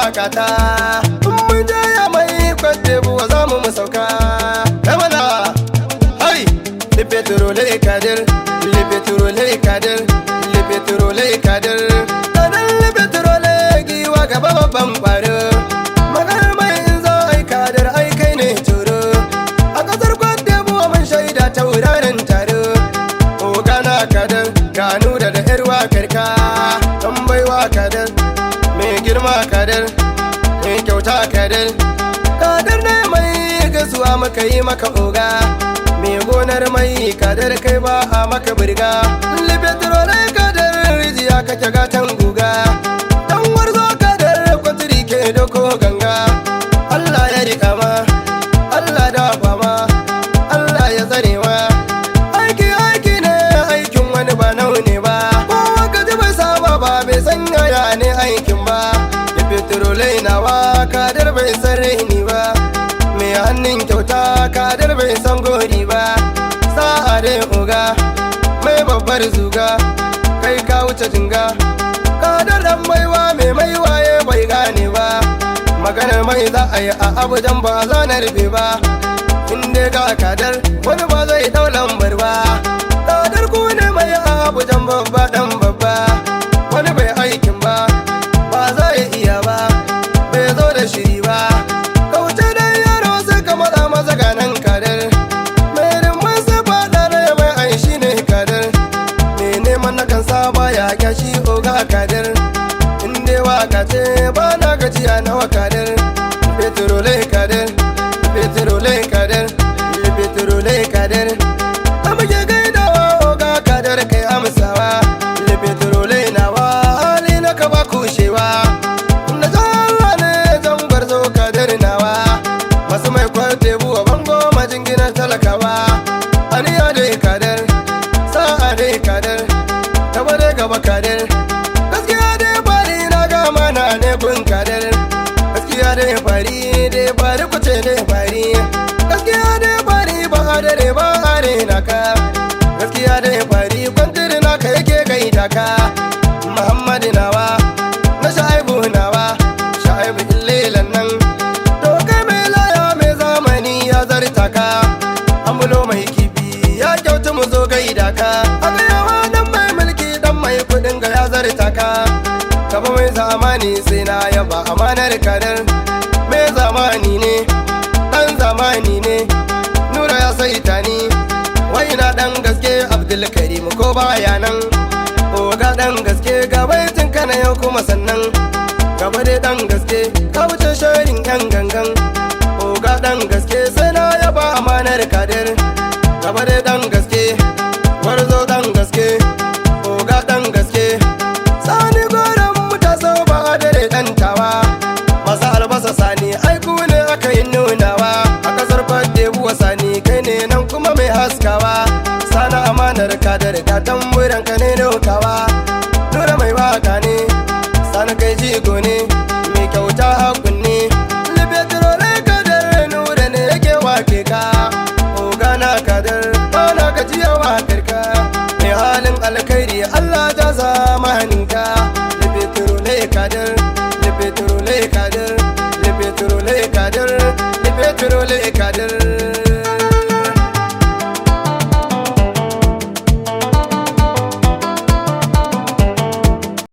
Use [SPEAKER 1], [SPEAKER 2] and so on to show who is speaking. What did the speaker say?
[SPEAKER 1] waka ta. Mun je ya mai kwade buwa za mu sauka. Kai mana hai le petrolier Khader, le petrolier Khader, le petrolier Khader. Khader le petrolier giwa gaba babban kwaro. Maganar mai in za ai Khader ai kai ne turo. A kasar kwade buwa mun shaida tauraron taro. Ogana Khader ganu da yar wakar ka. Tambaiwa Khader mai girma Khader, mai kyauta Khader. Khader ne mai gaisuwa maka yi maka oga. Mai gonar mai Khader kai ba a maka birga. Le petrolier Khader rijiya kake gatan guga. Dan warzo Khader kwatiri ke doko ganga. Allah ya rika ma, Allah da fama, Allah ya tsare ma. Aiki aiki ne aikin wani ba naune ba. Kowa ka ji bai saba ba bai san yaya ne aikin ba. Le petrolier nawa Khader bai san raini ba. Mai hannun kyauta Khader bai san gori ba. Sa'a dai oga mai babbar zuga, kai ka wuce jinga. Khader dan maiwa mai maiwaye bai gane ba. Maganar mai za a yi a Abujan ba za na rufe ba. Inda ga Khader wani ba zai dau lambar ba. Khader ku ne mai a Abujan babba dan babba. Wani bai aikin ba, ba za ya iya ba, bai zo da shiri ba. Kauce da yaro sai ka matsa maza ganan Khader. Mai rimman sai faɗa da mai aishi ne Khader. Mai neman na kansa ba ya kyashi oga Khader. Inda waka ce ba na gajiya nawa Khader. Petrolier Khader, petrolier Khader, petrolier Khader. Amke gaidawa oga Khader kai amsawa. Le petrolier nawa hali na ka ba kushewa. Da Allah ne zan gwarzo Khader nawa. Masu mai kwarte buwa bango majinginar talakawa. Aniya dai Khader, sa'a dai Khader, gaba dai gaba Khader. Gaskiya dai bari na gama na ne kun Khader. Gaskiya dai bari kuce dai bari. Gaskiya dai bari ba dare ba are naka. Gaskiya dai bari kwantir naka yake gaida ka. Muhammadu nawa na Shaibu nawa, Shaibu illelan nan. To kai mai laya mai zamani ya zarta ka. Ambulo mai kifi ya kyautu mu zo gaida ka. A gayawa dan mai mulki dan mai kudin ga ya zarta ka. Gaba mai zamani sai na yaba amanar Khader. Mai zamani ne, dan zamani ne, Nura ya saita ni. Wai na dan gaske Abdulkarim ko baya nan. Oga dan gaske ga baitin kana yau kuma sannan. Gaba dai dan gaske ka wuce sharin yan gangan. Oga dan gaske sai na yaba amanar Khader. Gaba dai dan gaske warzo dan gaske. Oga dan gaske sani goran mutasa ba dare dan tawa. Masa albasa sani aiku ne aka yi nunawa. A kasar kwade buwa sani kai ne nan kuma mai haskawa. Sana amanar Khader ka tamburan ka ne dokawa. Nura mai waka ne, sana kai jigo ne, mai kyauta hakun ne. Le petrolier Khader Nura ne yake wake ka. Ogana Khader bana gajiya wakar ka. Mai halin alkhairi